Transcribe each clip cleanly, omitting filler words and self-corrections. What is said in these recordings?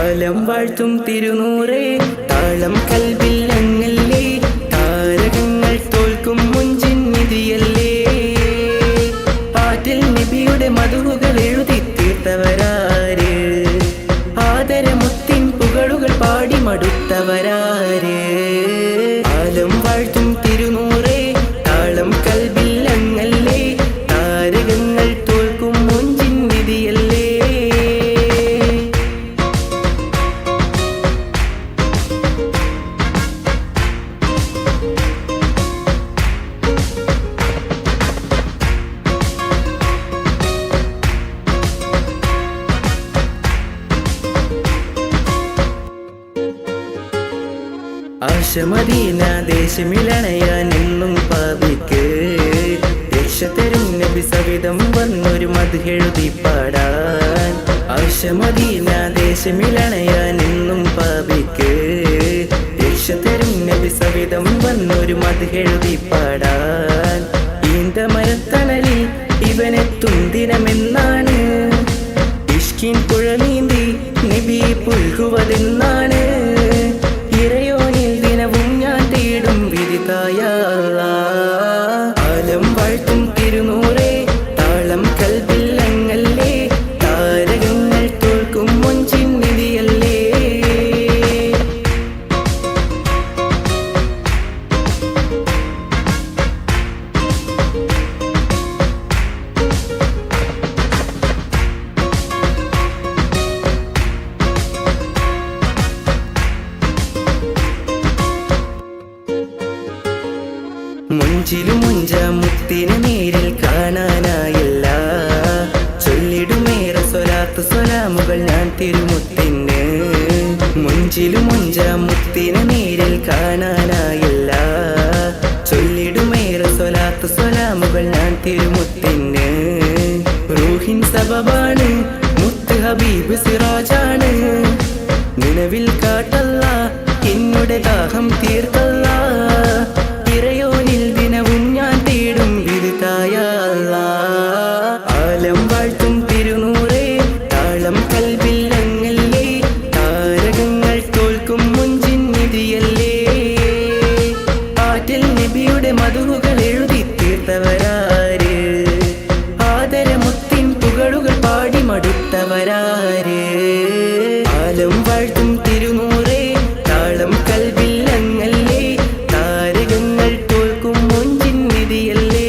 ആലം വാഴ്ത്തും തിരുനൂറേ താളം കൽവിൽ അങ്ങല്ലേ താരകങ്ങൾ തോൽക്കും മുഞ്ചിൻ നിധിയല്ലേ പാട്ടിൽ നബിയുടെ മധുകൾ എഴുതി തീർത്തവരാര് ആദരമുത്തിൻ പുകളുകൾ പാടി മടുത്തവരാര് ആലം വാഴ്ത്തും തിരുനൂറേ താളം കൽവിൽ അങ്ങല്ലേ താരകങ്ങൾ തോൽക്കും മുഞ്ചിൻ നിധിയല്ലേ ആശമദീന ദേശമിലണയാൻ എന്നും പാപിക്ക് രക്ഷ തരും നബി സവിധം വന്നൊരു മദ്ഹെഴുതി പാടാൻ ആശമദീന ദേശമിലണയാൻ എന്നും പാപിക്ക് രക്ഷ തരും നബി സവിധം വന്നൊരു മദ്ഹെഴുതി പാടാൻ ഈന്തമരത്തണലിൽ ഇവനെത്തും ദിനമെന്നാണ് ഇഷ്കിൻ പുഴ നീന്തി നബി പുൽകുവതെന്നാണ് ഇറയോനിൽ ദിനവും ഞാൻ തേടും വിധിതായ ആലം വാഴ്ത്തും തിരുനൂറേ താളം കൽവിൽ അങ്ങല്ലേ താരകങ്ങൾ തോൽക്കും മുഞ്ചിൻ നിധിയല്ലേ മുഞ്ചിലും മുഞ്ച മുത്തിനെ നേരിൽ കാണാനായില്ല ചൊല്ലിടുമേറെ സ്വലാത്ത് സ്വലാമുകൾ ഞാൻ തിരുമുത്തിന് മുഞ്ചിലും മുഞ്ച മുത്തിനെ നേരിൽ കാണാനായില്ല ചൊല്ലിടുമേറെ സ്വലാത്ത് സ്വലാമുകൾ ഞാൻ തിരുമുത്തിന് റൂഹിൻ സബബാണ് മുത്ത് ഹബീബ് സിറാജാണ് നിലവിൽ കാട്ടല്ല എന്നുടെ ദാഹം തീർത്തല്ല ഇറയോനിൽ ദിനവും ഞാൻ തേടും വിധിതായ ആലം വാഴ്ത്തും തിരുനൂറേ താളം കൽവിൽ അങ്ങല്ലേ താരകങ്ങൾ തോൽക്കും മുഞ്ചിൻ നിധിയല്ലേ പാട്ടിൽ നബിയുടെ മധുകൾ എഴുതി തീർത്തവരാര് ആദരമുത്തിൻ പുകളുകൾ പാടി മടുത്തവരാര് ആലം വാഴ്ത്തും തിരുനൂറേ താളം കൽവിൽ അങ്ങല്ലേ താരകങ്ങൾ തോൽക്കും മുഞ്ചിൻ നിധിയല്ലേ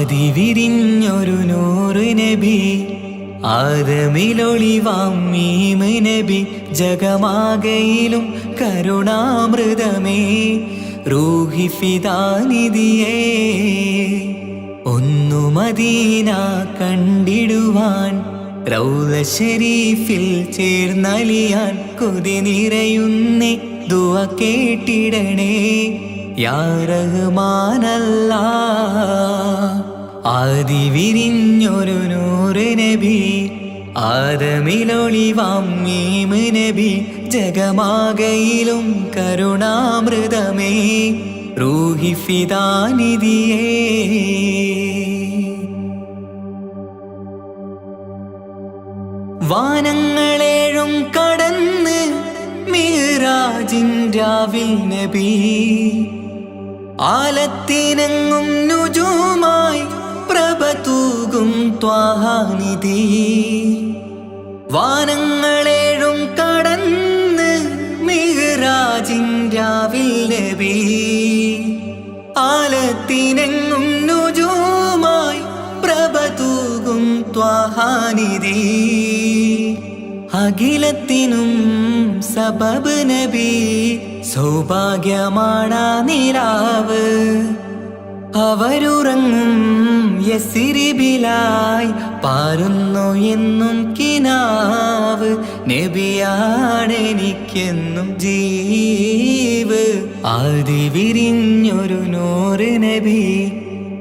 ആദിവിരിഞ്ഞൊരു നൂറ് നബി ആദമിലൊളിവാം മീമ് നബി ജഗമാകയിലും കരുണാമൃതമേ റൂഹി ഫിദാനിധിയേ ഒന്നു മദീന കണ്ടിടുവാൻ റൗള ശരീഫിൽ ചേർന്നലിയാൻ കൊതി നിറയുന്നേ ദുആ കേട്ടിടണേ യാ റഹ്മാനല്ലാ ആദിവിരിഞ്ഞൊരു നൂറ് നബി ആദമിലൊളിവാം മീമ് നബി ജഗമാകയിലും കരുണാമൃതമേ റൂഹി ഫിദാനിധിയേ വാനങ്ങളേഴും കടന്ന് മിഹ്റാജിൻ രാവിൽ നബി ആലത്തിനെങ്ങും നുജൂമായി പ്രഭ തൂകും ത്വാഹാനിധി വാനങ്ങളേഴും കടന്ന് മിഹ്റാജിൻ രാവിൽ നബി ആലത്തിനെങ്ങും നുജൂമായി പ്രഭ തൂകും ത്വാഹാനിധി അഖിലത്തിനും സബബ് നബി സൗഭാഗ്യമാണ നിലാവ് അവരുറങ്ങും യസിരിബിലായി പാരുന്നു എന്നും കിനാവ്. നബിയാണെനിക്കെന്നും ജീവ്. ആദി വിരിഞ്ഞൊരു നൂറ് നബി,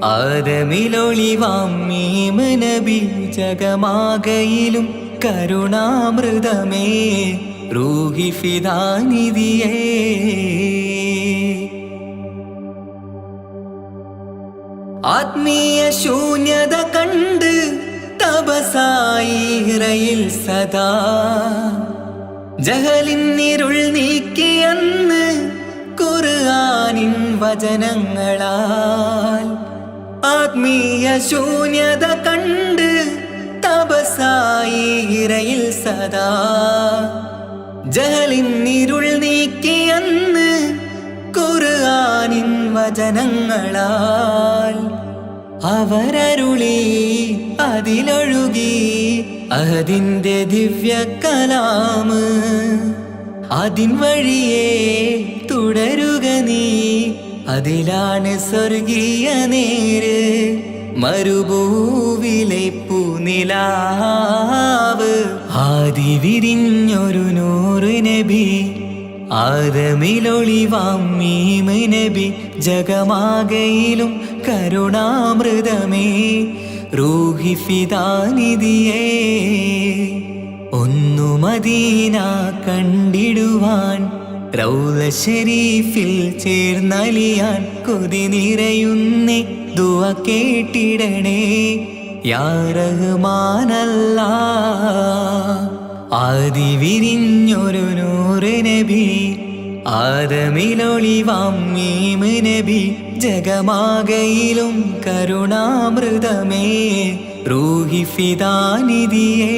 ആദമിലൊളിവാം മീമ് നബി. ജഗമാകയിലും കരുണാമൃതമേ റൂഹി ഫിദാനിധിയേ. ആത്മീയ ശൂന്യത കണ്ട് തപസായി ഇറയിൽ സദാ. ജഹലിന്നിരുൾ നീക്കിയന്ന് ഖുർആനിൻ വചനങ്ങളാൽ. ആത്മീയ ശൂന്യത കണ്ട് തപസായി ഇറയിൽ സദാ. ജഹലിന്നിരുൾ നീക്കിയന്ന് ഖുർആനിൻ വചനങ്ങളാൽ. അവരരുളി അതിലൊഴുകി അതിൻ്റെ ദിവ്യ കലാമ്. അതിൻ വഴിയേ തുടരുക നീ, അതിലാണ് സ്വർഗീയ നേര്. മരുഭൂവിലെ പൂനിലാവ്. ആദി വിരിഞ്ഞൊരു നൂറ് നബി, ആദമിലൊളിവാം മീമ് നബി. ജഗമാകയിലും കരുണാമൃതമേ റൂഹി ഫിദാനിധിയേ. ഒന്നു മദീന കണ്ടിടുവാൻ, റൗള ശരീഫിൽ ചേർന്നലിയാൻ കൊതി നിറയുന്നേ. ദുആ കേട്ടിടണേ യാ റഹ്മാനല്ലാഹ്. ആദി വിരിഞ്ഞൊരു നൂറ് നബി, ആദമിലൊളിവാം മീമ് നബി. ജഗമാകയിലും കരുണാമൃതമേ റൂഹി ഫിദാനിധിയേ.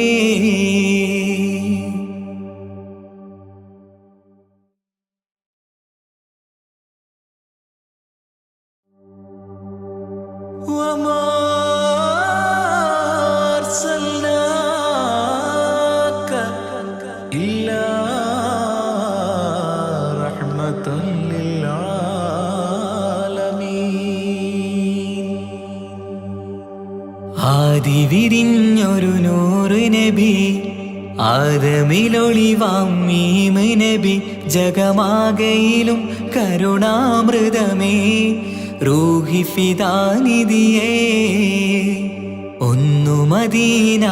ആദി വിരിഞ്ഞൊരു നൂറ് നബി, ആദമിലൊളിവാം മീമ് നബി. ജഗമാകയിലും കരുണാമൃതമേ റൂഹി ഫിദാനിധിയേ. ഒന്നു മദീന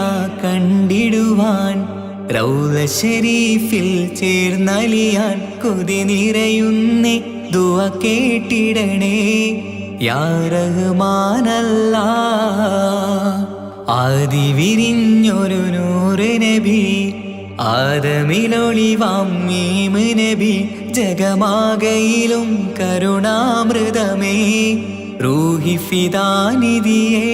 കണ്ടിടുവാൻ, റൗള ശരീഫിൽ ചേർന്നലിയാൻ കൊതി നിറയുന്നേ. ദുആ കേട്ടിടണേ യാ റഹ്മാനല്ലാഹ്. ആദി വിരിഞ്ഞൊരു നൂറ് നബി, ആദമിലൊളിവാം മീമ് നബി. ജഗമാകയിലും കരുണാമൃതമേ റൂഹി ഫിദാനിധിയേ.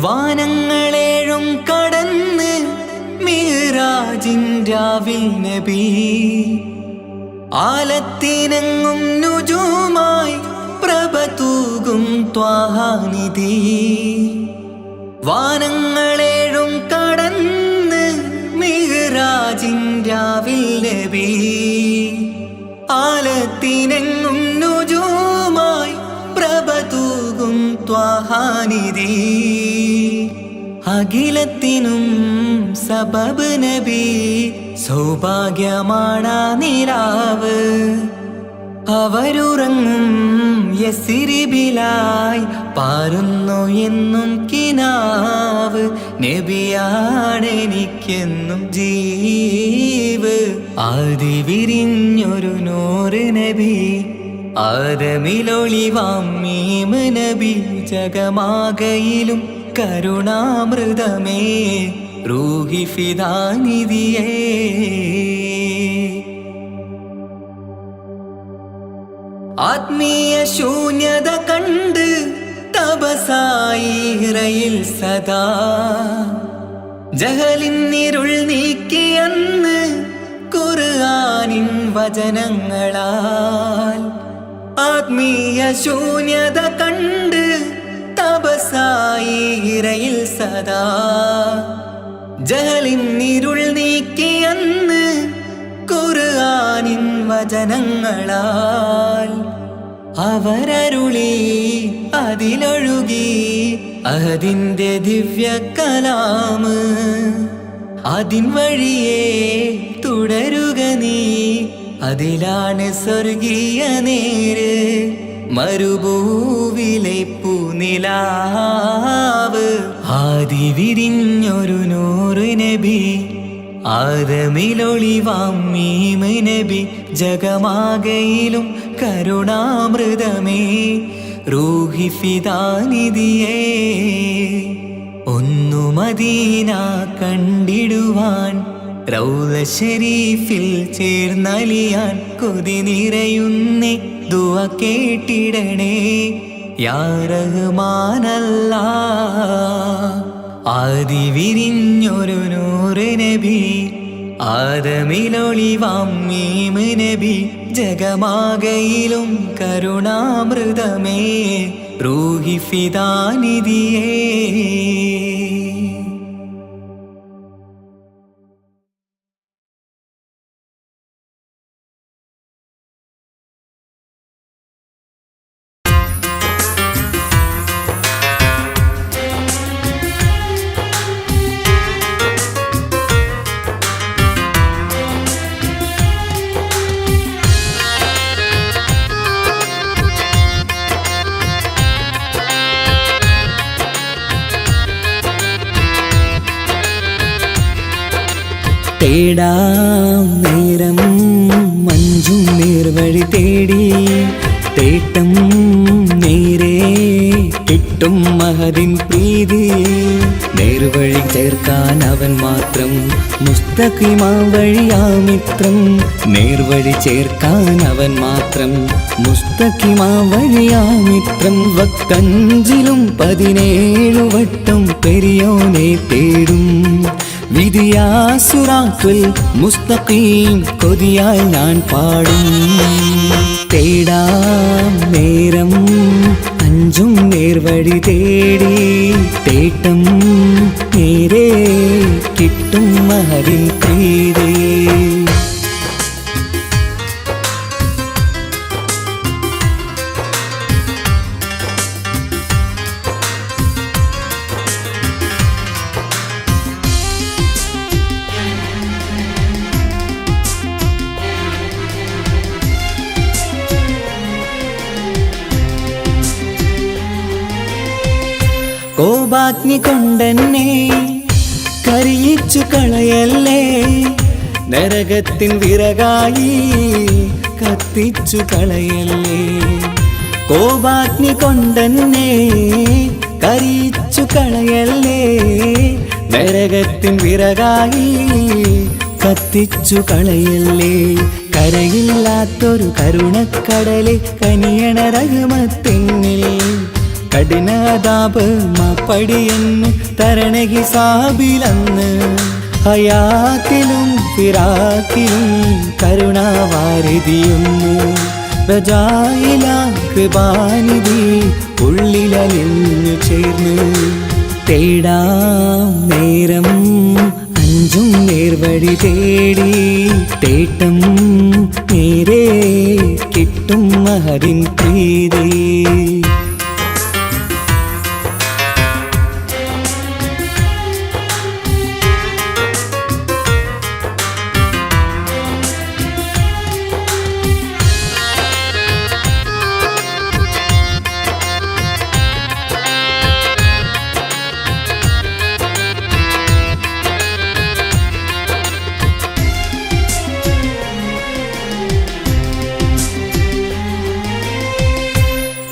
വാനങ്ങളേഴും കടന്ന് മിഅ്റാജിൻ രാവിൽ നബി. ആലത്തിനെങ്ങും നുജൂമായി പ്രഭ തൂകും ത്വാഹാനിധി. വാനങ്ങളേഴും കടന്ന് മിഅ്റാജിൻ രാവിൽ നബി. ആലത്തിനെങ്ങും നുജൂമായി പ്രഭ തൂകും ത്വാഹാനിധി. അഖിലത്തിനും സബബ് നബി, സൗഭാഗ്യമാണാ നിലാവ്. അവരുറങ്ങും യസിരിബിലായി പാരുന്നു എന്നും കിനാവ്. നബിയാണെനിക്കെന്നും ജീവ്. ആദി വിരിഞ്ഞൊരു നൂറ് നബി, ആദമിലൊളിവാം മീമ് നബി. ജഗമാകയിലും കരുണാമൃതമേ റൂഹി ഫിദാനിധിയേ. ആത്മീയ ശൂന്യത കണ്ട് തപസായി ഇറയിൽ സദാ. ജഹലിന്നിരുൾ നീക്കിയന്ന് ഖുർആനിൻ വചനങ്ങളാൽ. ആത്മീയ ശൂന്യത കണ്ട് തപസായി ഇറയിൽ സദാ. ജഹലിന്നിരുൾ നീക്കിയന്ന് ഖുർആനിൻ വചനങ്ങളാൽ അവരരുളി അതിലൊഴുകി അതിൻ്റെ ദിവ്യ കലാമ് അതിൻ വഴിയേ തുടരുക നീ അതിലാണ് സ്വർഗീയ നേര് മരുഭൂവിലെ പൂനിലാവ് ആദി വിരിഞ്ഞൊരു നൂറ് നബി ആദമിലൊളിവാം മീമ് നബി ജഗമാകയിലും കരുണാമൃതമേ റൂഹി ഫിദാനിധിയേ ഒന്നു മദീന കണ്ടിടുവാൻ റൗള ശരീഫിൽ ചേർന്നലിയാൻ കൊതി നിറയുന്നേ ദുആ കേട്ടിടണേ യാ റഹ്മാനല്ലാഹ് ആദി വിരിഞ്ഞൊരു നൂറ് നബി ആദമിലൊളിവാം മീമ് നബി ജഗമാകയിലും കരുണാമൃതമേ റൂഹി ഫിദാനിധിയേ തേടാം നേരം മഞ്ചും നേർവഴി തേടി തേട്ടം നേരെ കിട്ടും മഹദിൻ പ്രീതി നേർവഴി ചേർക്കാൻ അവൻ മാത്രം മുസ്തഖിമാ വഴിയാ മിത്രം നേർവഴി ചേർക്കാൻ അവൻ മാത്രം മുസ്തഖിമാ വഴിയാ മിത്രം വക്കഞ്ചിലും 17 വട്ടം പെരിയോനെ തേടും വിധിയാ സിറാത്തുൽ മുസ്തഖീം കൊതിയാൽ ഞാൻ പാടും തേടാം നേരം അഞ്ചും നേർവഴി തേടി തേട്ടം നേരെ കിട്ടും മഹദിൻ പ്രീതി കോപാഗ്നി കൊണ്ടെന്നെ കരിയിച്ചു കളയല്ലേ നരകത്തിൻ വിറകായി കത്തിച്ചു കളയല്ലേ കോപാഗ്നി കൊണ്ടെന്നെ കരിയിച്ചു കളയല്ലേ നരകത്തിൻ വിറകായി കത്തിച്ചു കളയല്ലേ കരയില്ലാത്തൊരു കരുണക്കടലെ കനിയണ റഹ്മത്തിന്നിൽ കഠിനതാപ് മാപ്പടിയെന്ന് തരണ ഹിസാബിലന്ന് ഹയാത്തിലും ഫിറാക്കിലും കരുണാവാരിതിയൊന്ന് പ്രജായില കൃപാനിധി ഉള്ളിലലിഞ്ഞു ചേർന്ന് തേടാം നേരം അഞ്ചും നേർവഴി തേടി തേട്ടം നേരെ കിട്ടും മഹദിൻ പ്രീതി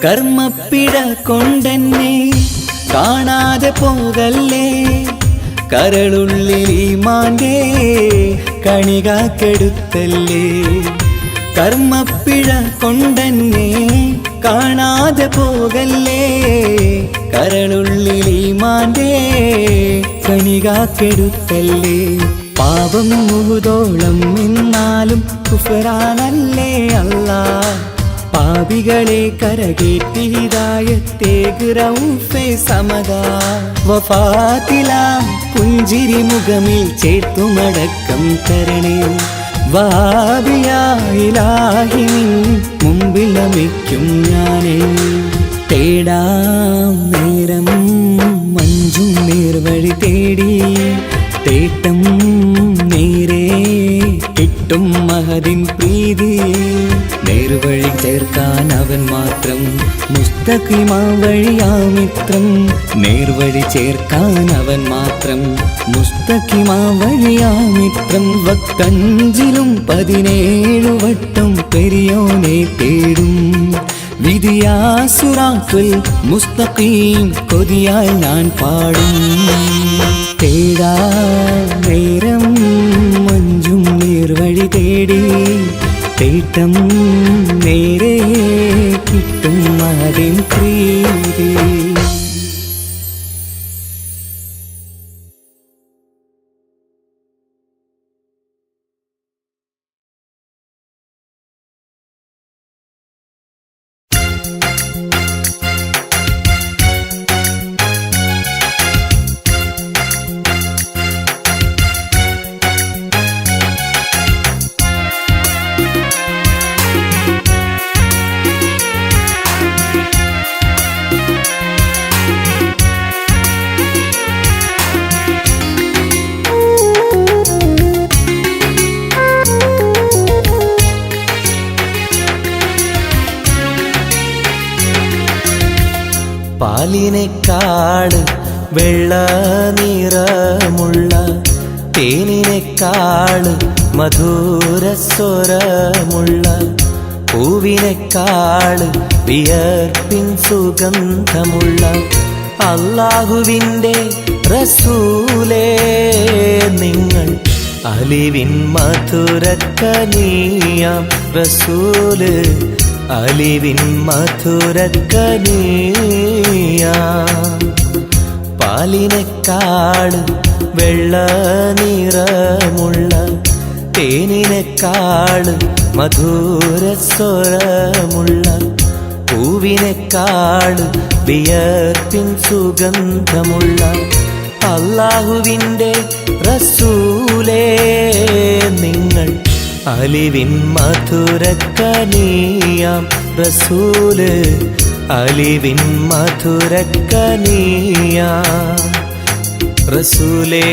കർമ്മപ്പിട കൊണ്ടെന്നെ കാണാതെ പോകല്ലേ കരളുള്ളിൽ ഈമാന്റെ കണികാക്കെടുത്തല്ലേ കർമ്മപ്പിഴ കൊണ്ടെന്നെ കാണാതെ പോകല്ലേ കരളുള്ളിൽ ഈമാന്റെ കണികാക്കെടുത്തല്ലേ പാപം മുഹുദോളം എന്നാലും കുഫ്റാനല്ലേ അല്ലാഹ് പാപികളെ കരകേറ്റി ഹിദായത്തേക് റഊഫേ സമദാ വഫാത്തിലാം പുഞ്ചിരി മുഖമിൽ ചേർത്തുമടക്കം തരണേ വഹാബിയായിലാഹി നിൻ മുമ്പിൽ നമിക്കും ഞാനേ. തേടാം നേരം മഞ്ചും നേർവഴി തേടി, തേട്ടം നേരെ കിട്ടും മഹദിൻ പ്രീതി. നേർവഴി ചേർക്കാൻ അവൻ മാത്രം, മുസ്തഖിമാ വഴിയാ മിത്രം. നേർവഴി ചേർക്കാൻ അവൻ മാത്രം, മുസ്തഖിമാ വഴിയാ മിത്രം. വക്കഞ്ചിലും 17 വട്ടം പെരിയോനെ തേടും, വിധിയാ സിറാത്തുൽ മുസ്തഖീം കൊതിയാൽ ഞാൻ പാടും. തേടാ നേരം മഞ്ചും നേർവഴി തേടി, തേട്ടം നേരെ കിട്ടും മഹദിൻ പ്രീതി. പാലിനെക്കാട് വെള്ള നിറമുള്ള, തേനിനെക്കാട് മധുരസ്വരമുള്ള, പൂവിനെക്കാട് വിയർപ്പിൻ സുഗന്ധമുള്ള അല്ലാഹുവിൻ്റെ റസൂലേ നിങ്ങൾ. അലിവിൻ മധുരക്കനിയാം റസൂല്, അലിവിൻ മധുരക്കനിയാം. പാലിനെക്കാട് വെള്ള നിറമുള്ള, തേനിനെക്കാട് മധുരസ്വരമുള്ള, പൂവിനെക്കാട് വിയർപ്പിൻ സുഗന്ധമുള്ള അല്ലാഹുവിൻ്റെ റസൂലേ നിങ്ങൾ. അലിവിൻ മധുരക്കനിയാം റസൂല്, അലിവിൻ മധുരക്കനിയാം റസൂലേ.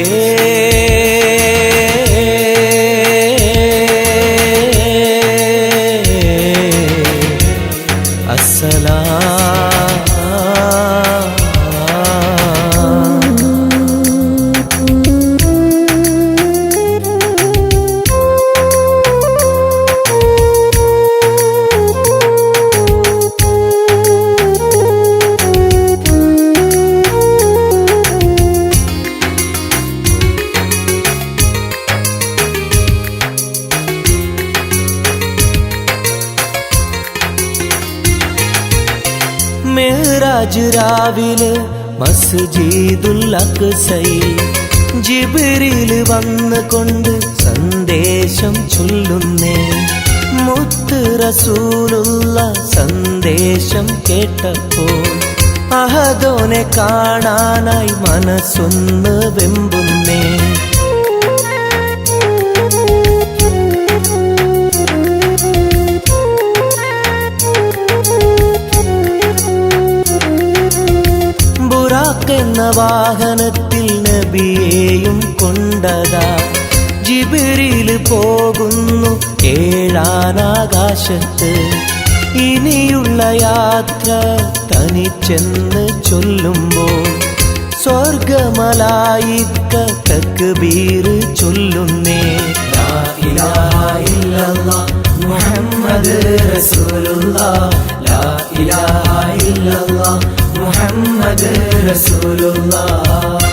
മിഅ്റാജ് രാവിലെ മസ്ജിദുൽ അഖ്സയിൽ ജിബ്രീൽ വന്നുകൊണ്ട് സന്ദേശം ചൊല്ലുന്നേ. മുത്ത് റസൂലുള്ള സന്ദേശം കേട്ടപ്പോൾ അഹദോനെ കാണാനായി മനസ്സൊന്ന് വെമ്പുന്നേ. എന്ന വാഹനത്തിൽ നബിയെയും കൊണ്ടതാ ജിബ്രീൽ പോകുന്നു ഏഴാനാകാശത്ത്. ഇനിയുള്ള യാത്ര തനിച്ചെന്ന് ചൊല്ലുമ്പോൾ സ്വർഗമലായിക്ക തക്ബീർ ചൊല്ലുന്നേ. ലാ ഇലാഹ ഇല്ലല്ലാഹ് മുഹമ്മദ് റസൂലുള്ളാഹ്, ലാ ഇലാഹ ഇല്ലല്ലാഹ് മുഹമ്മദ് റസൂലുള്ളാഹ്.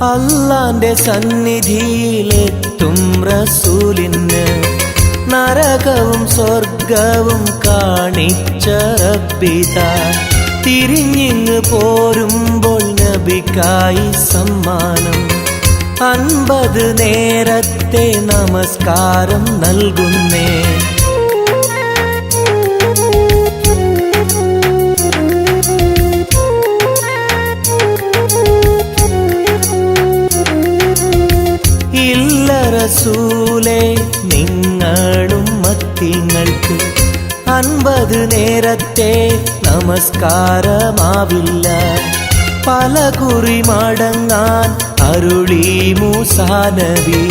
അല്ലാന്റെ സന്നിധിയിലെത്തും റസൂലിന് നരകവും സ്വർഗവും കാണിച്ച റബ്ബിതാ തിരിഞ്ഞിങ്ങ് പോരുമ്പോൾ നബിക്കായി സമ്മാനം 50 നേരത്തെ നമസ്കാരം നൽകുന്നേ. ഇല്ല റസൂലേ നിങ്ങളും മത്തിങ്ങൾക്ക് 50 നേരത്തെ നമസ്കാരമാവില്ല. പല കുറി മടങ്ങാൻ അരുളി മൂസാ നബി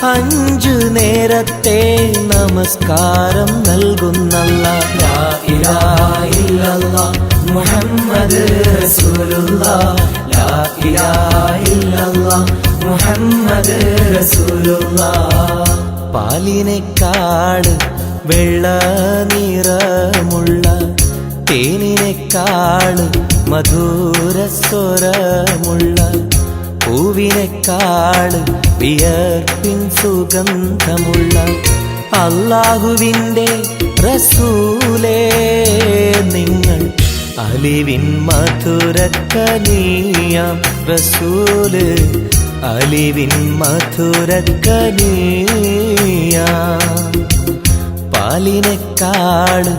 5 നേരത്തെ നമസ്കാരം നൽകുന്നല്ലാഹ്. ലാ ഇലാഹ ഇല്ലല്ലാഹ് മുഹമ്മദ് റസൂലുള്ളാഹ്. ലാ ഇലാഹ ഇല്ലല്ലാഹ് മുഹമ്മദ് റസൂലുള്ളാഹ്. പാലിനെക്കാട് വെള്ള നിറമുള്ള തേനിനെക്കാട് മധുരസ്വരമുള്ള പൂവിനെക്കാട് വിയർപ്പിൻ സുഗന്ധമുള്ള അല്ലാഹുവിൻ്റെ റസൂലേ നിങ്ങൾ അലിവിൻ മധുരക്കനിയാം റസൂല് അലിവിൻ മധുരക്കനിയാം. പാലിനെക്കാട്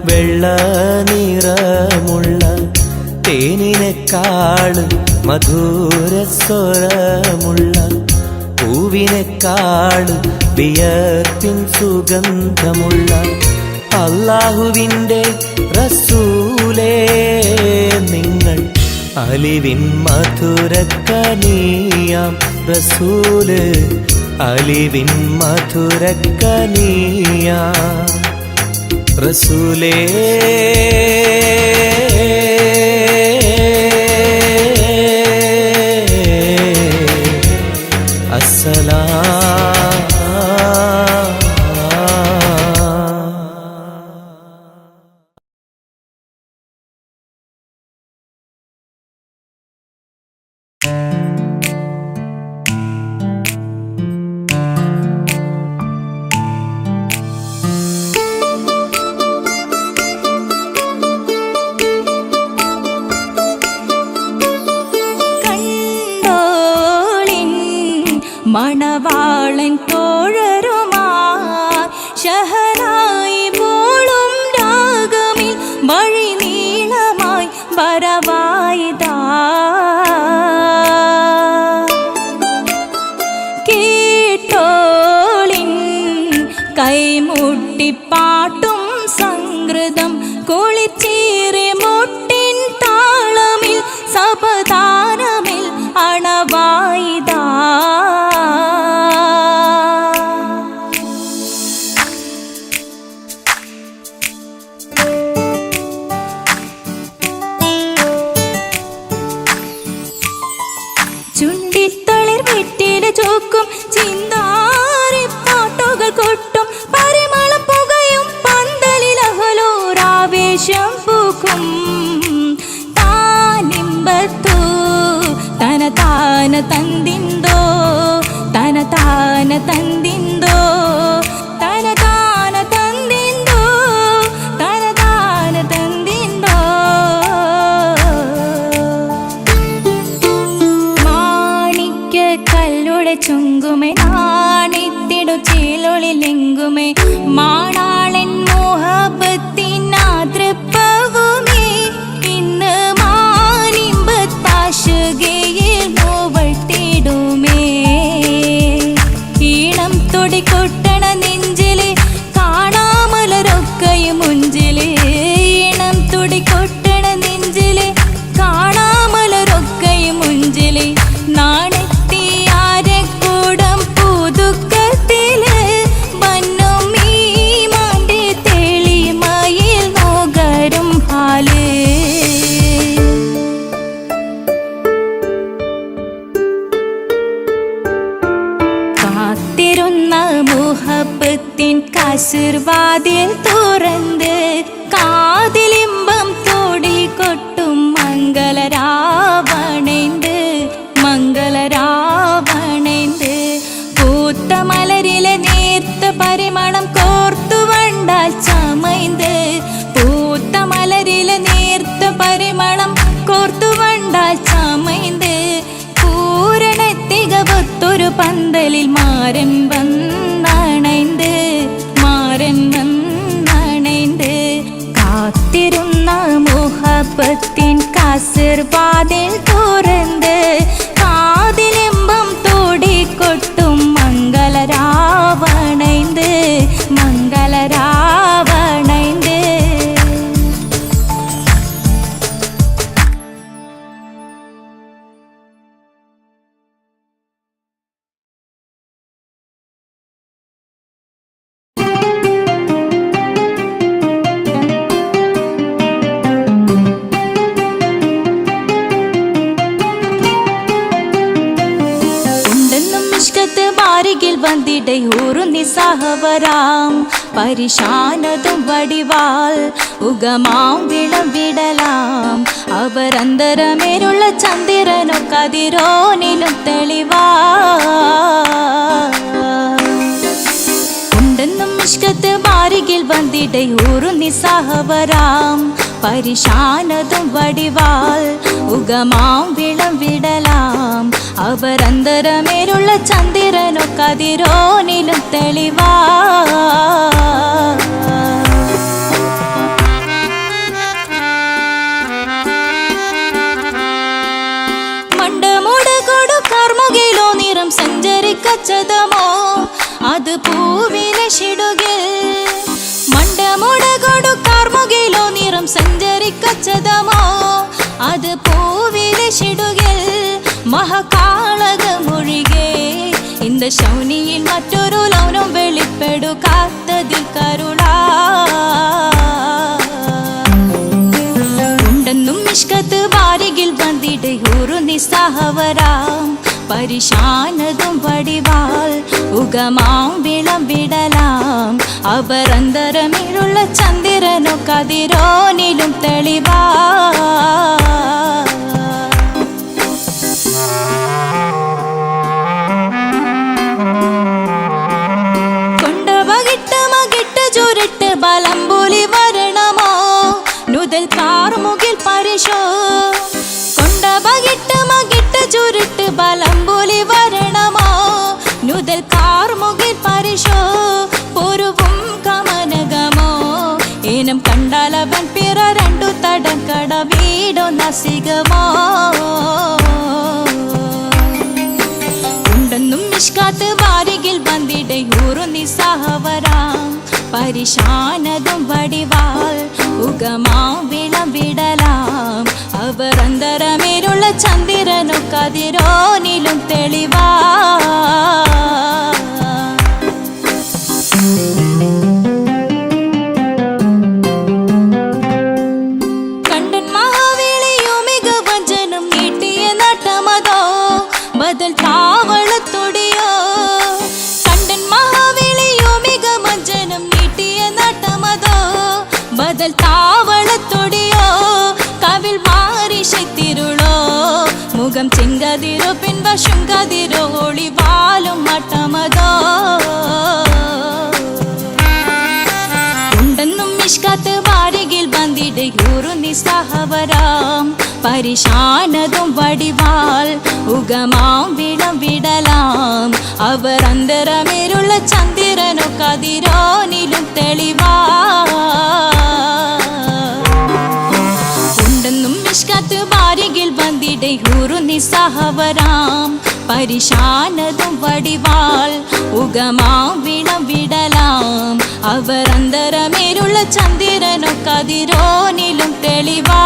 വെള്ള നിറമുള്ള തേനിനെക്കാട് മധുരസ്വരമുള്ള പൂവിനെക്കാട് വിയർപ്പിൻ സുഗന്ധമുള്ള അല്ലാഹുവിൻ്റെ റസൂലേ നിങ്ങൾ അലിവിൻ മധുരക്കനിയാം റസൂല് അലിവിൻ മധുരക്കനിയാം റസൂലേ. മണവാളൻ തോഴരുമായി ശഹനായി പോളും രാഗമിൽ വഴി നീളമായി വരവായിതാ. കേട്ടോളിൻ കൈമുട്ടിപ്പാട്ടും സംഗൃതം കുളിച്ചേറി മുട്ടിൻ താളമിൽ സപതാനമിൽ അണവായിതാ. மாறன் வந்தணைந்து மாறன் வந்தணைந்து കാത്തിരുന്ന മുഹബത്തിൻ കസിർവാതിൽ തുറന്ന് കാതിലിമ്പം തോടിക്കൊട്ടും മംഗളരാവണൈந்து മംഗളരാവണൈந்து അരികിൽ വന്നിടയൂറു നിസ്സഹവരാം പരിശാനതും വടിവാൾ ഉഗമാം വിളവിടലാം അവരന്തരമേലുള്ള ചന്ദ്രനോ കതിരോനിലും തെളിവാ ഉണ്ടെന്നും ഇഷ്കത്ത് മാരികിൽ വന്നിടയൂറു നിസ്സഹവരാം പരിശാനതും വടിവാൾ ഉഗമാം വിളവിടലാം അവരന്തരമേലുള്ള ചന്ദ്രനോ കതിരോനിലും തെളിവാ മണ്ടമുടകൊടു കർമുകിലോ നിറം സഞ്ചരിക്കച്ചതമോ അത് പൂവിലെ ഷിടുകിൽ മണ്ടമുടകൊടു കർമുകിലോ നിറം സഞ്ചരിക്കച്ചതമോ അത് പൂവിലെ ഷിടുകിൽ മഹകാളകമൊഴികെ இந்த ശൗനിയിൽ മറ്റൊരു ലൗനം വെളിപ്പെടുക്കാത്തതിൽ കരുളാ ഉണ്ടെന്നും ഇഷ്കത്ത് വാരികിൽ വന്നിടയൂറു നിസ്സഹവരാം പരിശാനതും വടിവാൾ ഉഗമാം വിളവിടലാം അവരന്തരമിലുള്ള ചന്ദ്രനോ കതിരോനിലും തെളിവാ ചുരുട്ട് ബലംപുലി വരണമോ നുതൽ കാർമുകിൽ പരിശോ കൊണ്ടപകിട്ട് മകിട്ട് ചുരുട്ട് ബലംപുലി വരണമോ നുതൽ കാർമുകിൽ പരിശോ പൊരുവും കമനകമോ ഏനം കണ്ടാലവൻ പിറ രണ്ടു തടക്കട വീടോ നസികമോ ഉണ്ടെന്നും ഇഷ്കാത്ത് വാരികിൽ വന്നിടയൂറു നിസ്സഹവരാം പരിശാനതും വടിവാൾ ഉഗമാം വിളവിടലാം അവരന്തരമേലുള്ള ചന്ദ്രനോ കതിരോനിലും തെളിവാ കണ്ടൻ മഹാവേളിയോ മികവഞ്ചനം നീട്ടിയ നട്ടമതോ ബദൽ താവളത്തൊടിയോ കണ്ടൻ മഹാവേളിയോ മികവഞ്ചനം നീട്ടിയ നട്ടമതോ ബദൽ താവളത്തൊടിയോ കവിൽ മാറി ശക്തിരുളോ മുഖം ചെങ്കതിരോ പിൻവശം കതിരോ ഒളിവാലും മട്ടമതോ ഉണ്ടെന്നും ഇഷ്കത്ത് വാരികിൽ വന്നിടയൂറു നിസ്സഹവരാം പരിശാനതും വടിവാൾ ഉഗമാം വിളവിടലാം അവരന്തരമേലുള്ള ചന്ദ്രനോ കതിരോനിലും തെളിവാ ഉണ്ടെന്നും ഇഷ്കത്ത് വാരികിൽ വന്നിടയൂറു നിസ്സഹവരാം പരിശാനതും വടിവാൾ ഉഗമാം വിളവിടലാം അവരന്തരമേലുള്ള ചന്ദ്രനോ കതിരോനിലും തെളിവാ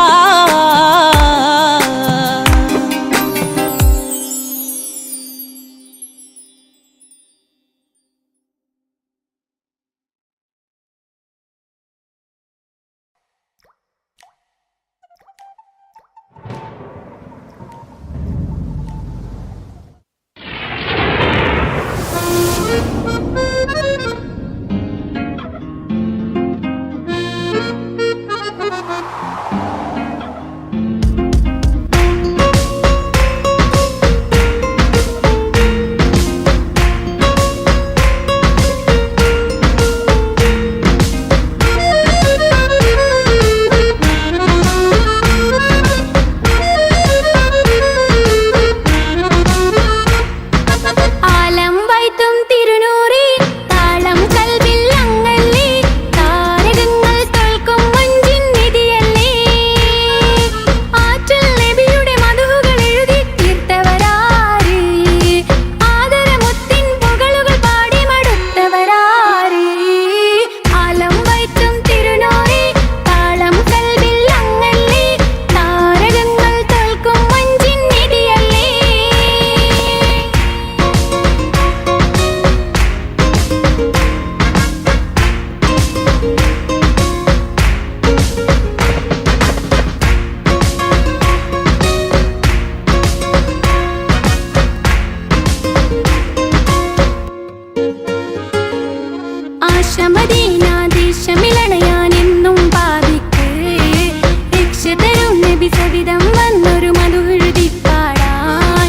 നബി സവിധം വന്നൊരു മധുഹൃതിപ്പാടാൻ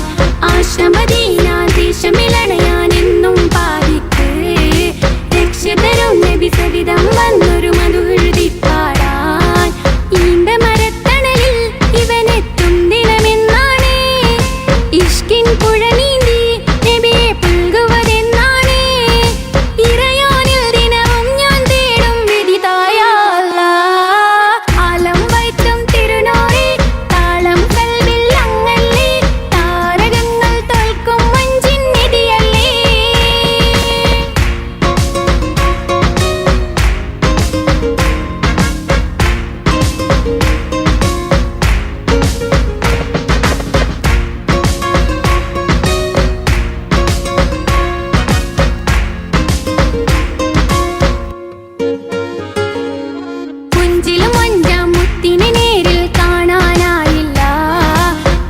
ആശ്രമദീനാദേശമിലണയാൻ എന്നും പാതിക്ക് രക്ഷതരും നബി സവിധം വന്നൊരു മധുഹൃതിപ്പാടാൻ ഈണ്ട മരത്തണലിൽ ഇവനെത്തും ദിനമെന്നാണ് ഇഷ്കിൻ പുഴ നീന്തി നബിയെ പുൽകുവതെന്നാണ് ഇറയോനിൽ ദിനവും ഞാൻ തേടും വിധിതായ ആലം വൈത്തും തിരുനോറി താളം കൽവിൽ അങ്ങല്ലേ താരകങ്ങൾ തോൽക്കും മഞ്ചിൻ നിധിയല്ലേ പുഞ്ചിലും അഞ്ചാം മുത്തിനെ നേരിൽ കാണാനായില്ല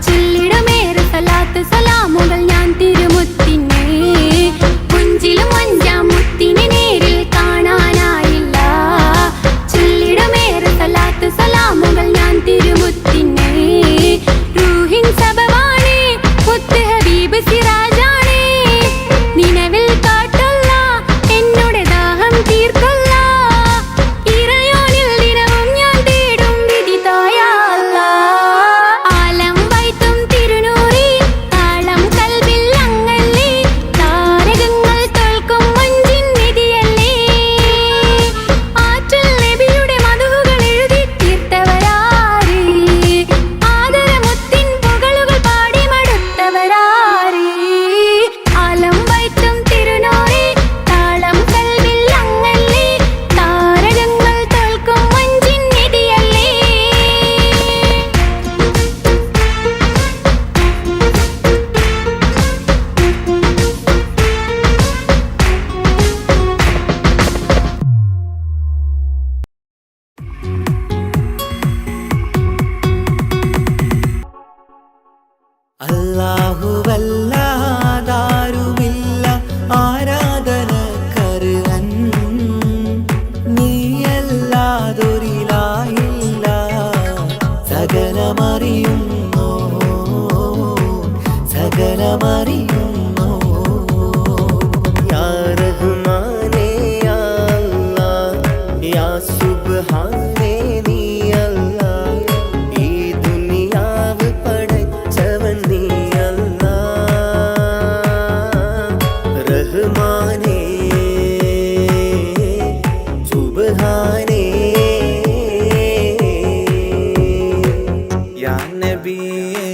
ചൊല്ലിടുമേറെ സലാത്ത് സലാമുകൾ ഞാൻ തിരുമുത്തിനെ പുഞ്ചിലും അഞ്ചാം മുത്തിനെ നേരിൽ കാണാനായില്ല ചൊല്ലിടുമേറെ സലാത്ത് സലാമുകൾ ഞാൻ തിരുമുത്തിനെ റൂഹിൻ സബവാണ് മുത്ത് ഹബീബ് സിറാജാണ് നിലവിൽ കാട്ടല്ല എന്നോട് ദാഹം തീർക്കൊല്ല ഇറയോനിൽ ദിനവും ഞാൻ തേടും വിധിതായ ആലം വൈത്തും തിരുനൂറി താളം കൽവിൽ അങ്ങല്ലേ താരകങ്ങൾ തോൽക്കും മഞ്ചിൻ നിധിയല്ലേ ആറ്റൽ നബിയുടെ മധുകൾ എഴുതി തീർത്തവരാര് ആദരമുത്തിൻ പുകളുകൾ പാടി മടുത്തവരാര് ആലം വൈത്തും തിരുനൂറി താളം കൽവിൽ അങ്ങല്ലേ താരകങ്ങൾ തോൽക്കും മഞ്ചിൻ നിധിയല്ലേ അല്ലാഹുവല്ലാതാരുമില്ല ആരാധനക്കർഹൻ നീയല്ലാതൊരിലായില്ല സകലമറിയുന്നോ സകലമറിയുന്നോ യാ റഹ്മാനേ യാ അല്ലാഹ് യാ സുബ്ഹാനേ നീ അല്ലാഹ് ഈ ദുനിയാവ് പടച്ചവൻ നീ അല്ലാഹ് റഹ്മാനേ സുബ്ഹാനേ യാ നബിയേ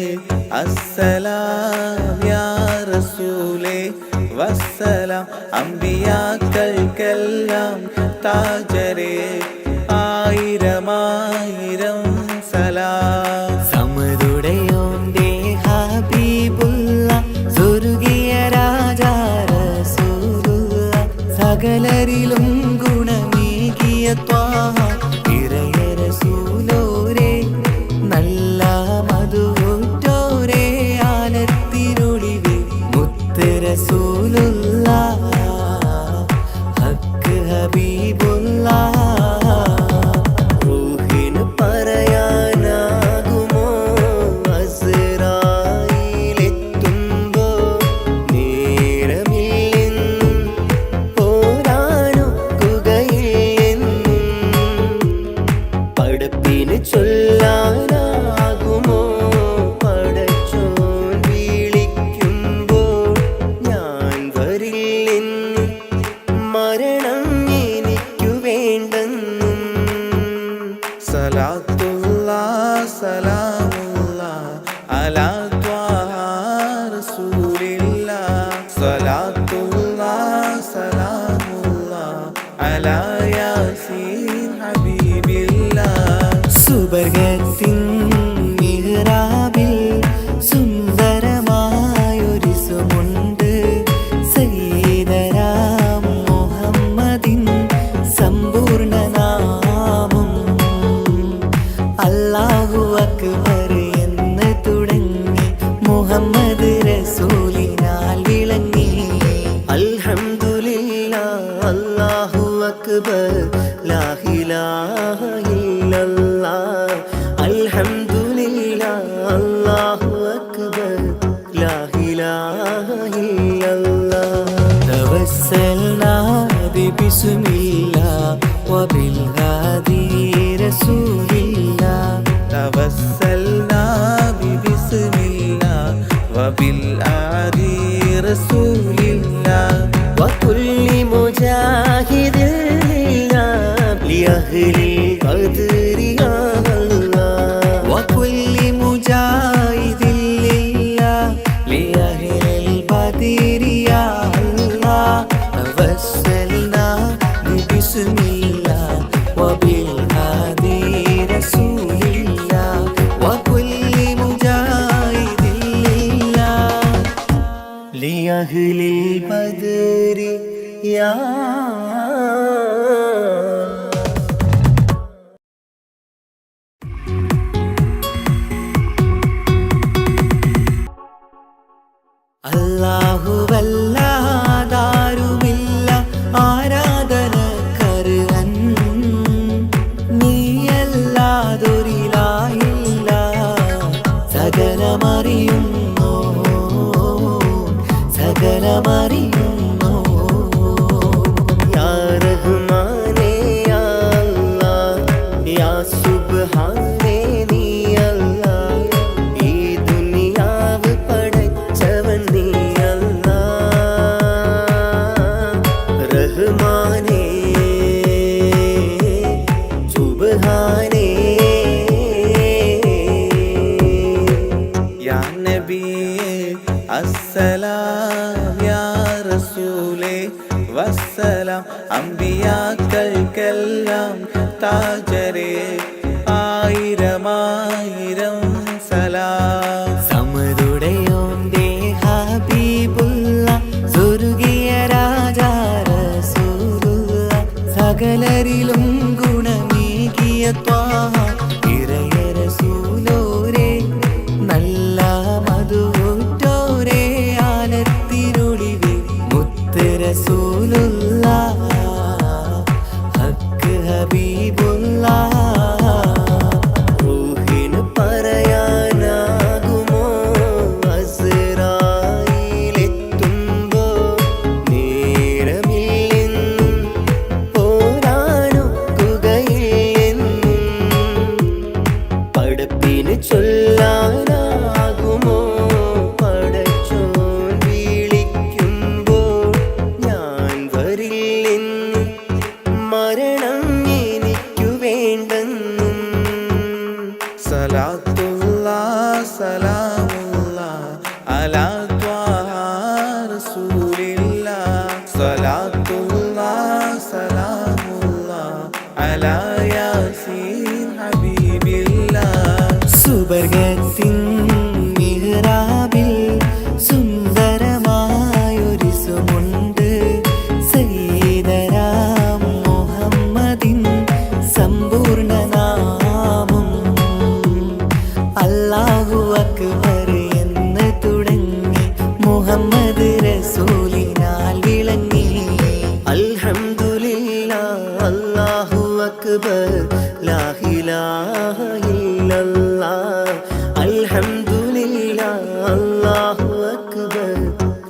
അസ്സലാം യാ റസൂലേ വസ്സലാം അമ്പിയാക്കൾക്കെല്ലാം താജരേ ആയിരമായിരം സലാം സമതുടയോന്റെ ഹബീബുള്ള സ്വർഗീയ രാജാ റസൂലുള്ള സകലരിലും ഗുണമേകിയ ത്വാഹ ഇറയ റസൂലോരേ നല്ല മധുറ്റോരേ ആലത്തിനൊളിവേ മുത്ത് റസൂലുള്ള ഹക്ക് ഹബീബുള്ള റൂഹിന് പറയാനാകുമോ അസ്റായിലെത്തുമ്പോ നേരമില്ലെന്നും പോരാനൊക്കുകയില്ലെന്നും പടപ്പിന് ചൊല്ലാനാകുമോ പടച്ചോൻ വിളിക്കുമ്പോൾ ഞാൻ വരില്ലെന്ന് മരണം എനിക്കു വേണ്ടെന്നും സലാത്തുല്ലാ സലാമുല്ലാ അലാ ത്വാഹ റസൂലില്ലാ സലാത്തുല്ലാ സലാമുല്ലാ അലാ യാസീൻ ഹബീബില്ലാ സുബർഗത്തിൻ മിഹ്റാബിൽ സുന്ദരമായൊരു സുമുണ്ട് സയ്യിദനാം മുഹമ്മദിൻ സമ്പൂർണ്ണ നാമം അല്ലാഹു അക്ബർ എന്ന് തുടങ്ങി മുഹമ്മദ് റസൂലിനാൽ വിളങ്ങി അൽഹംദുലില്ലാ അല്ലാഹു അക്ബർ ലാ ഇലാഹ ഇല്ലല്ലാഹ് അൽഹംദുലില്ലാ وبالهادي رسول الله وكل مجاهد لله لأهل القدر يا الله وكل مجاهد لله لأهل البدر يا الله توسلنا ببسم الله وبالهادي رسول الله وكل مجاهد لله لأهل البدر يا അല്ലാഹുവല്ലാതാരുമില്ല ആരാധനക്കർഹൻ നീയല്ലാതൊരിലായില്ല സകലമറിയുന്നു സകലമറിയുന്നു യാ റഹ്മാനേ യാ അല്ലാഹ് യാ സുബ്ഹാനേ നീ അല്ലാഹ് ഈ ദുനിയാവ് പടച്ചവൻ നീ അല്ലാഹ് റഹ്മാനേ സുബ്ഹാനേ യാ നബിയേ അസ്സലാം യാ റസൂലേ വസ്സലാം അമ്പിയാക്കൾക്കെല്ലാം താജരേ ആയിരമായിരം സലാം സമതുടയോന്റെ ഹബീബുള്ള സ്വർഗീയ രാജാ റസൂലുള്ള സകലരിലും ഗുണമേകിയ ത്വാഹ ഇറയ റസൂലോരേ നല്ല മധുറ്റോരേ ആലത്തിരുളിവേ മുത്ത് റസൂലുള്ള ഹക്ക് ഹബീബുള്ള റൂഹിന് പറയാനാകുമോ അസ്റായിലെത്തുമ്പോ നേരമില്ലെന്നും പോരാനൊക്കുകയില്ലെന്നും പടപ്പിന് ചൊല്ലാനാകുമോ പടച്ചോൻ വിളിക്കുമ്പോൾ ഞാൻ വരില്ലെന്ന് മരണം എനിക്കു വേണ്ടെന്നും സലാത്തുല്ലാഹ് സലാമുല്ലാഹ് അലാ ത്വാഹ റസൂലില്ലാഹ് സലാത്തുല്ലാഹ് സലാമുല്ലാഹ് അലാ യാസീൻ ഹബീബില്ലാഹ് സുബർഗത്തിൻ മിഹ്റാബിൽ സുന്ദരമായൊരു സുമുണ്ട് സയ്യിദനാ മുഹമ്മദിൻ സമ്പൂർണ്ണ നാമം അല്ലാഹു അക്ബർ എന്ന് തുടങ്ങി മുഹമ്മദ് റസൂലിനാൽ വിളങ്ങി അൽഹംദുലില്ലാഹ് അല്ലാഹു അക്ബർ ലാ ഇലാഹ ഇല്ലല്ലാഹ് അൽഹംദുലില്ലാഹ് അല്ലാഹു അക്ബർ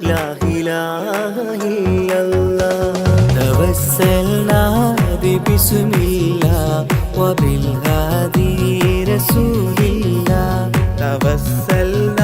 ലാ ഇലാഹ ഇല്ലല്ലാഹ് തവസ്സൽനാ ബിസ്മില്ലാഹ് വബിൽഹാദി റസൂലില്ലാഹ് توسلنا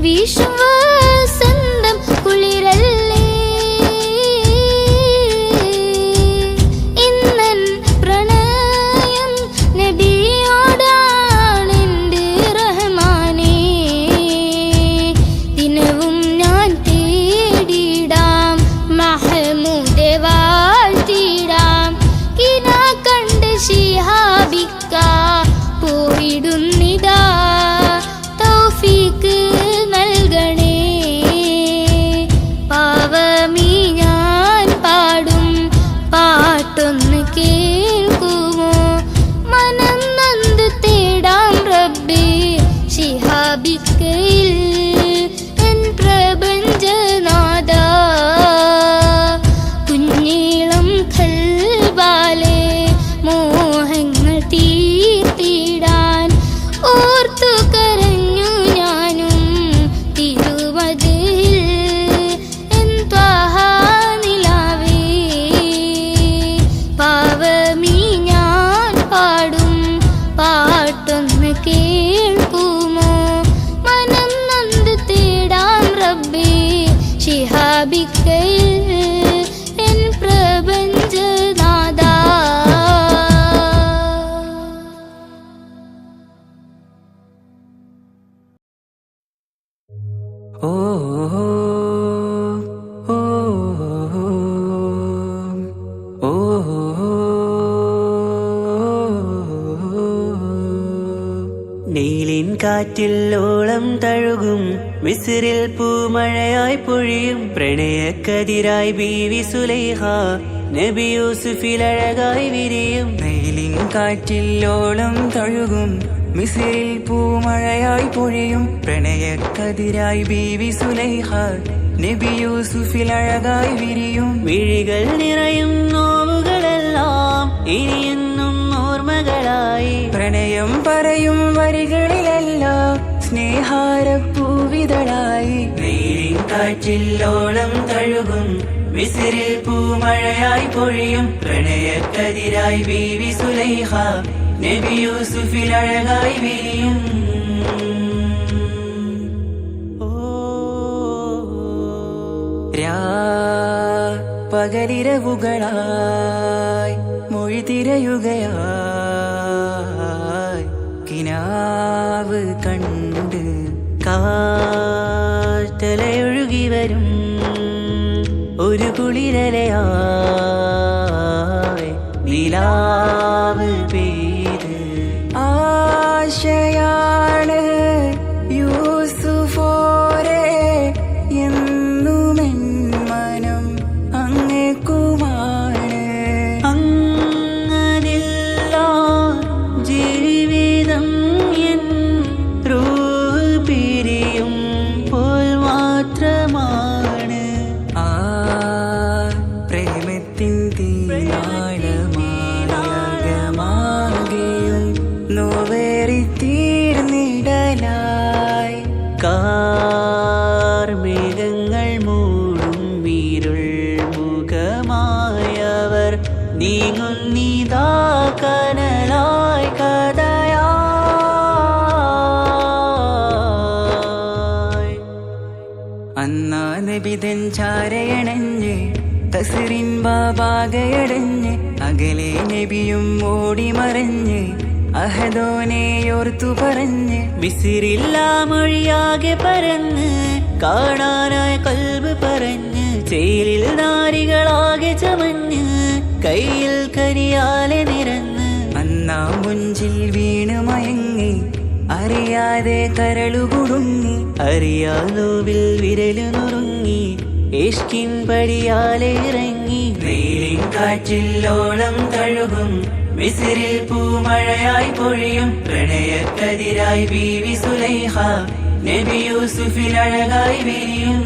വീശും വസന്തം കുളിരല്ലേ ഇന്നൻ പ്രണയം നബിയോടാണെൻ്റെ റഹ്മാനേ ദിനവും ഞാൻ തേടിടാം മഹ്മൂദെ വാഴ്ത്തിടാം കിനാ കണ്ട് ശിഹാബിക്ക പോയിടുന്നിതാ തൗഫീക്ക് നൽകണേ പാവമീ ഞാൻ പാടും പാട്ടൊന്ന് കേൾക്കുമോ മനം നൊന്ത് തേടാം റബ്ബേ ശിഹാബിക്കയിൽ എൻ പ്രപഞ്ചനാഥ കുഞ്ഞീളം ഖൽബാലെ മോഹങ്ങൾ തീർത്തിടാൻ ഓർത്തു കരഞ്ഞു ഞാനും തിരുമതിൽ എൻ ത്വാഹ നിലാവേ പാവമീ ഞാൻ പാടും പാട്ടൊന്ന് കേൾക്കുമോ മനം നൊന്ത് തേടാം റബ്ബേ ശിഹാബിക്കയിൽ എൻ പ്രപഞ്ചനാഥ ഓ ഓ ഓ നീലിൻ കാറ്റിൽ ഓളം തഴുകും മിസ്രിൽ പൂമഴയായി പൊഴിയും പ്രണയക്കതിരായി ബീവി സുലൈഹ നബി യൂസുഫിൽ അഴകായി വിരിയും നീലിൻ കാറ്റിൽ ഓളം തഴുകും മിസ്രിൽ പൂമഴയായി പൊഴിയും പ്രണയക്കതിരായി ബീവി സുലൈഹ നബി യൂസുഫിൽ അഴകായി വിരിയും വിഴികൾ നിറയും നോവുകളെല്ലാം ഇനിയെന്നും ഓർമ്മകളായി പ്രണയം പറയും വരികളിലെല്ലാം സ്നേഹാരപ്പൂവിതളായി നീലിൻ കാറ്റിൽ ഓളം തഴുകും മിസ്രിൽ പൂമഴയായി പൊഴിയും പ്രണയക്കതിരായി ബീവി സുലൈഹ നബി യൂസുഫിൽ അഴകായി വിരിയും പകലിരവുകളായി മൊഴി തിരയുകയായി കിനാവ് കണ്ട് കാറ്റലയൊഴുകി വരും ഒരു കുളിരലയായി നിലാവ് പെയ്ത് ആശയാണ് യൂസുഫോരെ എന്നുമെൻ മനം അങ്ങേക്കുമാണ് അങ്ങനില്ല ജീവിതം എൻ റൂഹ് പിരിയും പോൽ മാത്രമാണ് ആ പ്രേമത്തിൻ തീനാളമാകമാകെയും നോവേറി തീർന്നിടലായി കാർമേഘങ്ങൾ മൂടും വീരുൾ മുഖമായവർ നീങ്ങുന്നിതാ കനലായി കഥയായി അന്നാ നബിതൻ ചാരയണഞ്ഞ് തസ്റിൻ ബാബാകയടഞ്ഞ് അകലെ നബിയും ഓടിമറഞ്ഞ് അഹദോനെയോർത്തു പറഞ്ഞ് മിസിറില്ല മൊഴിയാകെ പരന്ന് കാണാനായ കൽബ് പറഞ്ഞ് ചേലിൽ നാരികളാകെ ചമഞ്ഞ് കയ്യിൽ കരിയാലെ നിരന്ന് അന്നാ മുഞ്ചിൽ വീണ് മയങ്ങി അറിയാതെ കരളുകുടുങ്ങി അറിയാലോവിൽ വിരലു നുറുങ്ങി ഇഷ്കിൻ പടിയാലെ ഇറങ്ങി നീലിൻ കാറ്റിൽ ഓളം തഴുകും മിസ്രിൽ പൂമഴയായി പൊഴിയും പ്രണയക്കതിരായി ബീവി സുലൈഹ നബി യൂസുഫിൽ അഴകായി വിരിയും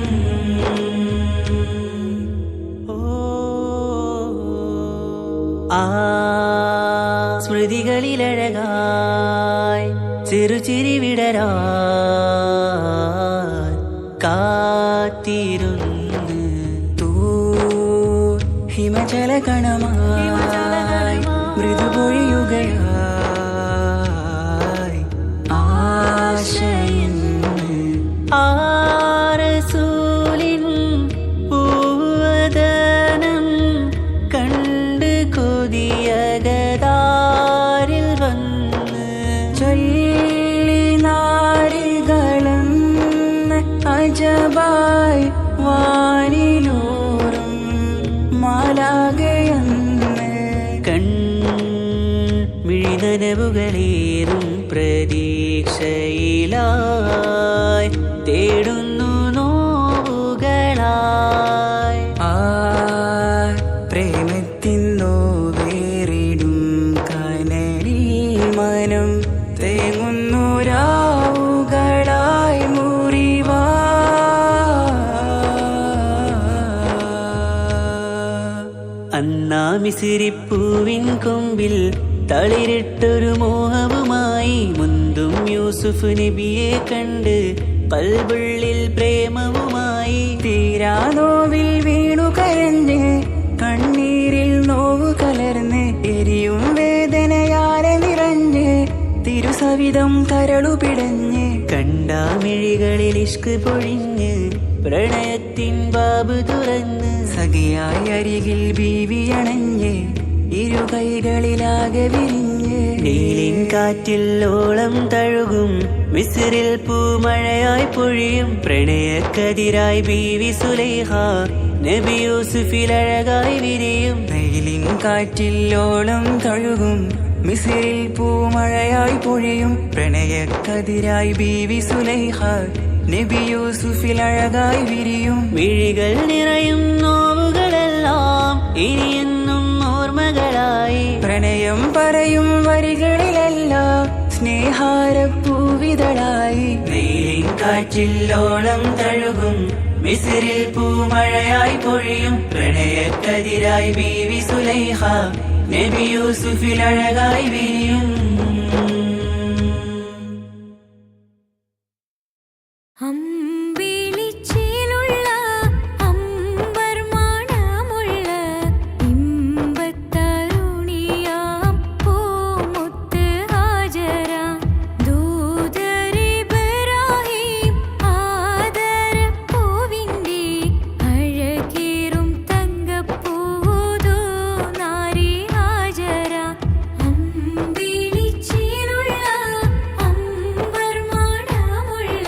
ആ സ്മൃതികളിലഴകായി ചെറുചിരി വിടരാൻ കാത്തിരുന്ന് ഹിമജല കണമായി മൃദുപൊഴിയുകയായി ആശയിന്ന് ആ കനവുകളേറും പ്രതീക്ഷയിലായി തേടുന്നു നോവുകളായി. പ്രേമത്തിന്നോ വേറിടും കനലിൽ മനം തേങ്ങുന്നു രാവുകളായി മുറിവാ. അന്നാ മിസിരിപ്പൂവിൻ കൊമ്പിൽ തളിരിട്ടൊരു മോഹവുമായി മുന്തും യൂസുഫ് നബിയെ കണ്ട് കൽബുള്ളിൽ പ്രേമവുമായി. തീരാനോവിൽ വീണു കരഞ്ഞ് കണ്ണീരിൽ നോവു കലർന്ന് എരിയും വേദനയാലെ നിറഞ്ഞ് തിരുസവിധം കരളുപിടഞ്ഞ് കണ്ടാമിഴികളിൽ ഇഷ്ക് പൊഴിഞ്ഞ് പ്രണയത്തിൻ ബാബ് തുറന്ന് സഖിയായി അരികിൽ ബീവിയണഞ്ഞ് ഇരു കൈകളിലാകെ വിരിഞ്ഞ് നീലിൻ കാറ്റിൽ ഓളം തഴുകും മിസ്രിൽ പൂമഴയായി പൊഴിയും പ്രണയക്കതിരായി ബീവി സുലൈഹ നബി യൂസുഫിൽ അഴകായി വിരിയും. നെയിലിൻ കാറ്റിൽ ഓളം തഴുകും മിസിറിൽ പൂമഴയായി പൊഴിയും പ്രണയക്കതിരായി ബീവി സുലൈഹ നബി യൂസുഫിൽ അഴകായി വിരിയും. മിഴികൾ നിറയും നോവുകളെല്ലാം ഇനിയെന്നും ഓർമ്മകളായി. പ്രണയം പറയും വരികളിലല്ല സ്നേഹാരപ്പൂവിതളായി. നീലിൻ കാറ്റിൽ ഓളം തഴുകും മിസ്രിൽ പൂമഴയായി പൊഴിയും പ്രണയക്കതിരായി ബീവി സുലൈഹ നബി യൂസുഫിൽ അഴകായി വിരിയും. അമ്പിളിച്ചേലുള്ള അമ്പർ മണമുള്ള ഇമ്പത്തരുണിയാം പൂമുത്ത് ഹാജര ദൂതരിബ്രാഹിം ആദരപ്പൂവിൻ്റെ അഴകേറും തങ്കപ്പൂതോ നാരി ഹാജര. അമ്പിളിച്ചേലുള്ള അമ്പർ മണമുള്ള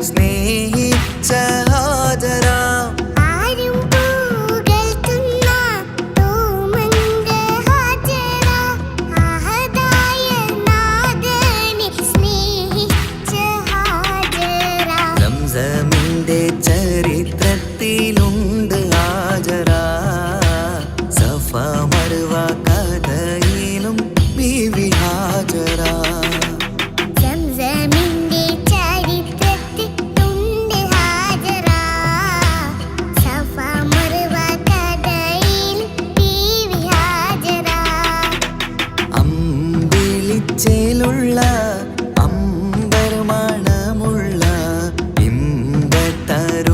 സ്നേഹിച്ച ഹാജറ. ആരും പുകഴ്ത്തുന്ന തൂമങ്ക ഹാജറ, അഹദായ നാഥനെ സ്നേഹിച്ച ഹാജറ. സംസമിന്റെ ചരിത്രത്തിലുണ്ട് ഹാജറ, സഫ മർവ കഥയിലും ബീവി ഹാജറ. സംസമിന്റെ ചരിത്രത്തിലുണ്ട് ഹാജറ, സഫ മർവ കഥയിൽ ബീവി ഹാജറ. അമ്പിളിച്ചേലുള്ള അമ്പർമണമുള്ള ഇമ്പത്തരുണിയാൾ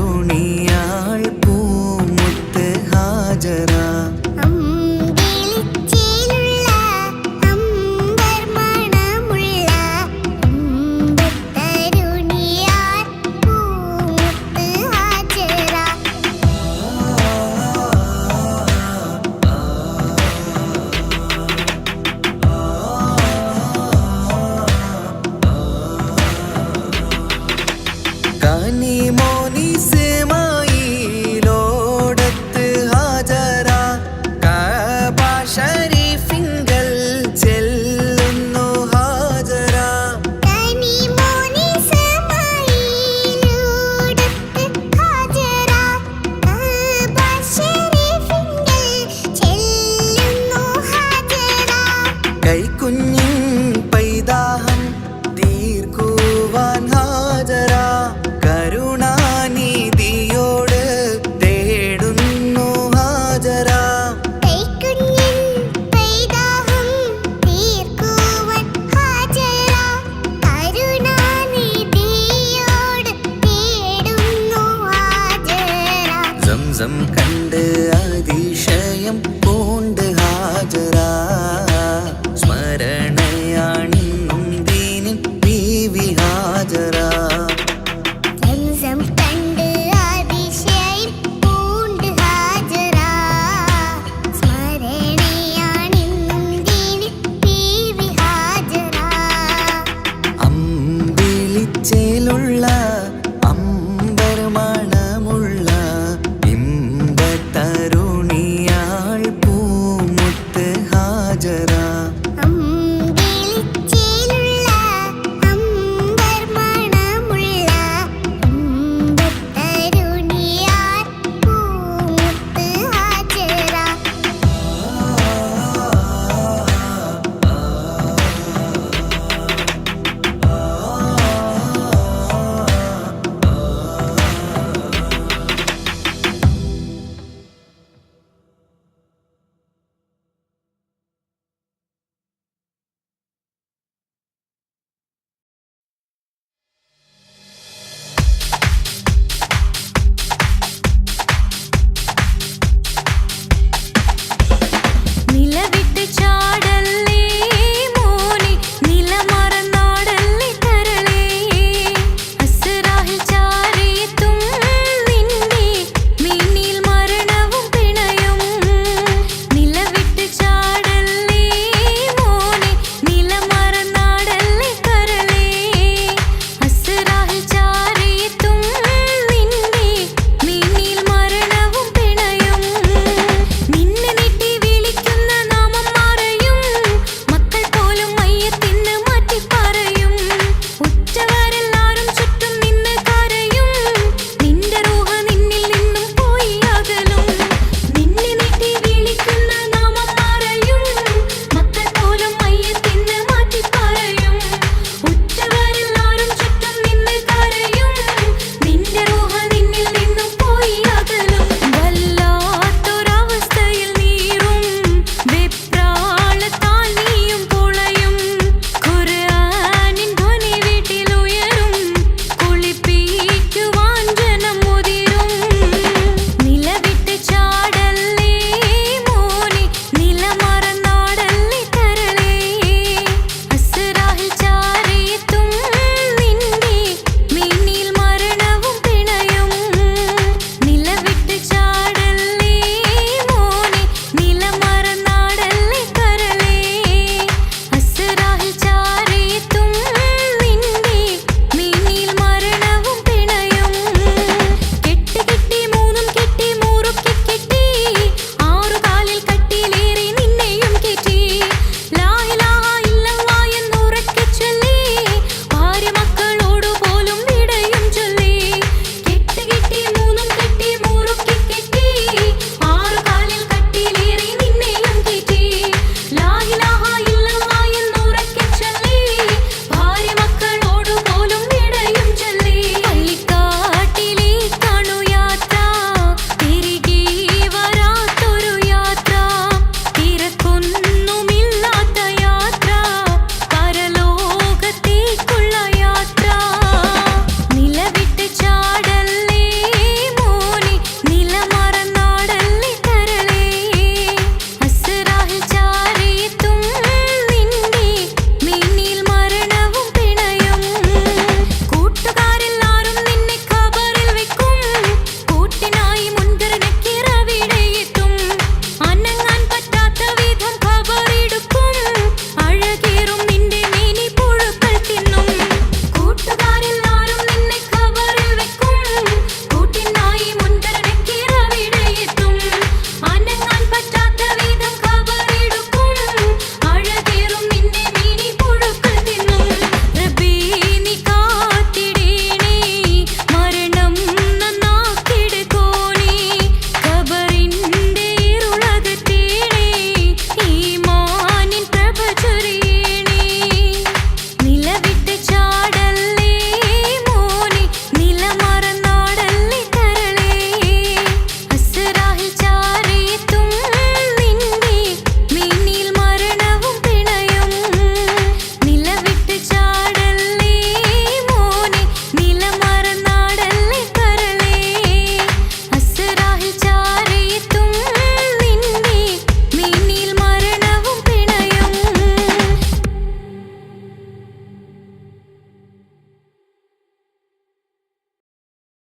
പൂമുത്ത് ഹാജറ. അമ്പിളിച്ചേലുള്ള അമ്പർമണമുള്ള ഇമ്പത്തരുണിയാർ പൂമുത്ത് ഹാജറ. കനിമോനിസ്മായിലോടത്ത് ഹാജറ, കഅബ ശരീഫിങ്കൽ ചെല്ലുന്നു ഹാജറ. കനിമോനിസ്മായിലോടത്ത് ഹാജറ, കഅബ ശരീഫിങ്കൽ ചെല്ലുന്നു ഹാജറ. കൈക്കുഞ്ഞിൻ പൈതാഹം തീർക്കുവാൻ ഹാജറ, കരുണാനിധിയോട് തേടുന്നു ഹാജറ. കൈക്കുഞ്ഞിൻ പൈതാഹം തീർക്കുവാൻ ഹാജറ, കരുണാനിധിയോട് തേടുന്നു ഹാജറ. സംസം